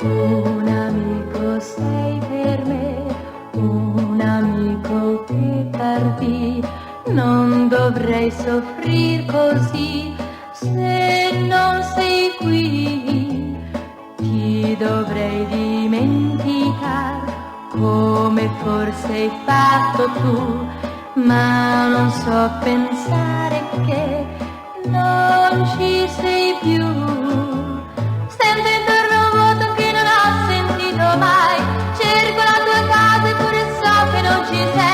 Un amico sei per me, un amico che parti, non dovrei soffrir così se non sei qui. Ti dovrei dimenticar come forse hai fatto tu, ma non so pensare che non ci sei più. Sento intorno un vuoto che non ho sentito mai, cerco la tua casa eppure so che non ci sei.